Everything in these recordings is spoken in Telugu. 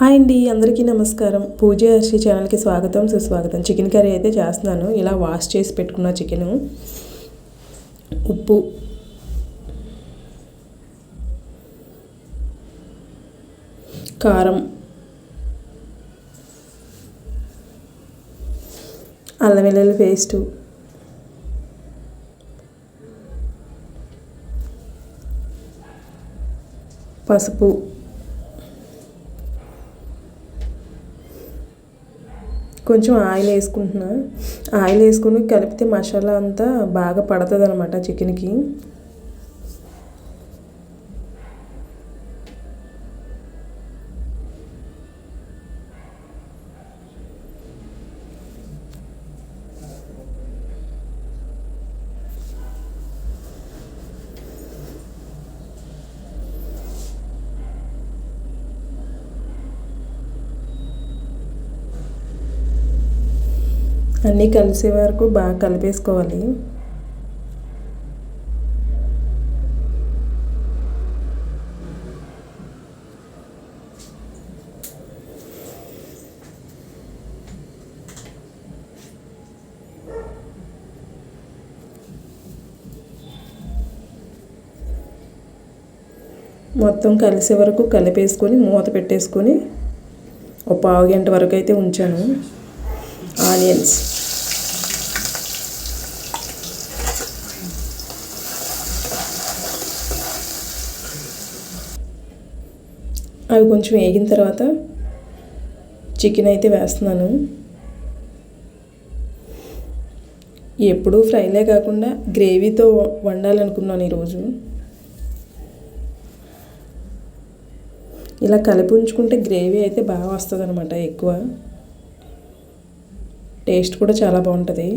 హాయ్ అండి, అందరికీ నమస్కారం. పూజ శ్రీ ఛానల్కి స్వాగతం సుస్వాగతం. చికెన్ కర్రీ అయితే చేస్తున్నాను. ఇలా వాష్ చేసి పెట్టుకున్న చికెను, ఉప్పు, కారం, అల్లం వెల్లుల్లి పేస్టు, పసుపు, కొంచెం ఆయిల్ వేసుకుంటున్నా. ఆయిల్ వేసుకుని కలిపితే మసాలా అంతా బాగా పడుతుంది అనమాట చికెన్కి. అన్నీ కలిసే వరకు బాగా కలిపేసుకోవాలి. మొత్తం కలిసే వరకు కలిపేసుకొని మూత పెట్టేసుకొని ఒక పావు గంట వరకు అయితే ఉంచాను. ఆనియన్స్, అవి కొంచెం వేగిన తర్వాత చికెన్ అయితే వేస్తున్నాను. ఎప్పుడూ ఫ్రైలే కాకుండా గ్రేవీతో వండాలనుకున్నాను ఈరోజు. ఇలా కలిపి ఉంచుకుంటే గ్రేవీ అయితే బాగా వస్తుంది అనమాట. ఎక్కువ టేస్ట్ కూడా చాలా బాగుంటుంది.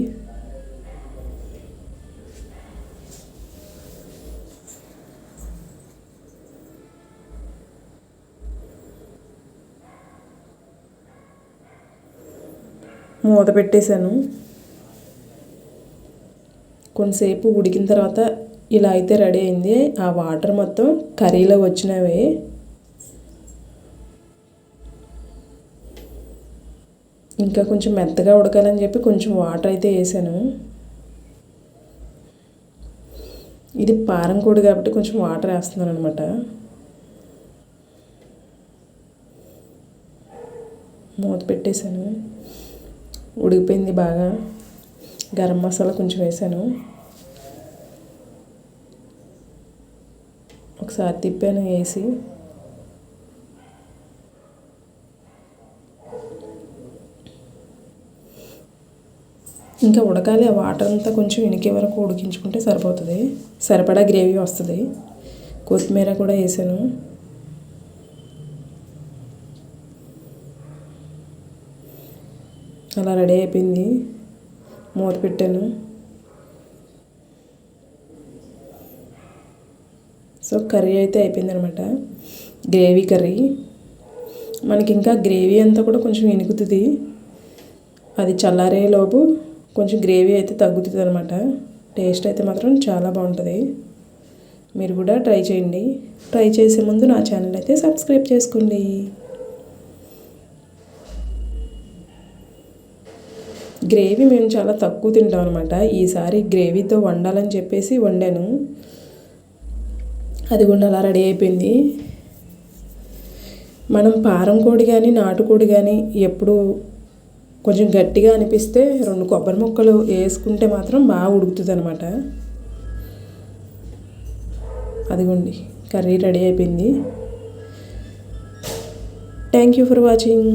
మూత పెట్టేశాను. కొంతసేపు ఉడికిన తర్వాత ఇలా అయితే రెడీ అయింది. ఆ వాటర్ మొత్తం కర్రీలో వచ్చినవే. ఇంకా కొంచెం మెత్తగా ఉడకాలని చెప్పి కొంచెం వాటర్ అయితే వేసాను. ఇది పారం కోడి కాబట్టి కొంచెం వాటర్ వేస్తున్నాను అనమాట. మూత పెట్టేశాను. ఉడికిపోయింది బాగా. గరం మసాలా కొంచెం వేసాను. ఒకసారి తిప్పాను వేసి. ఇంకా ఉడకాలి. ఆ వాటర్ అంతా కొంచెం ఇనికే వరకు ఉడికించుకుంటే సరిపోతుంది. సరిపడా గ్రేవీ వస్తుంది. కొత్తిమీర కూడా వేసాను. అలా రెడీ అయిపోయింది. మూత పెట్టాను. సో కర్రీ అయితే అయిపోయింది అనమాట. Gravy curry. మనకి ఇంకా గ్రేవీ అంతా కూడా కొంచెం ఇనుకుతుంది. అది చల్లారేలోపు కొంచెం గ్రేవీ అయితే తగ్గుతుంది అనమాట. టేస్ట్ అయితే మాత్రం చాలా బాగుంటుంది. మీరు కూడా ట్రై చేయండి. ట్రై చేసే ముందు నా ఛానల్ అయితే సబ్స్క్రైబ్ చేసుకోండి. గ్రేవీ మేము చాలా తక్కువ తింటాం అనమాట. ఈసారి గ్రేవీతో వండాలని చెప్పేసి వండాను. అది కూడా అలా రెడీ అయిపోయింది. మనం పారం కోడి కానీ నాటుకోడి కానీ ఎప్పుడు కొంచెం గట్టిగా అనిపిస్తే 2 కొబ్బరి ముక్కలు వేసుకుంటే మాత్రం బాగా ఉడుకుతుంది అనమాట. అదిగోండి కర్రీ రెడీ అయిపోయింది. Thank you for watching.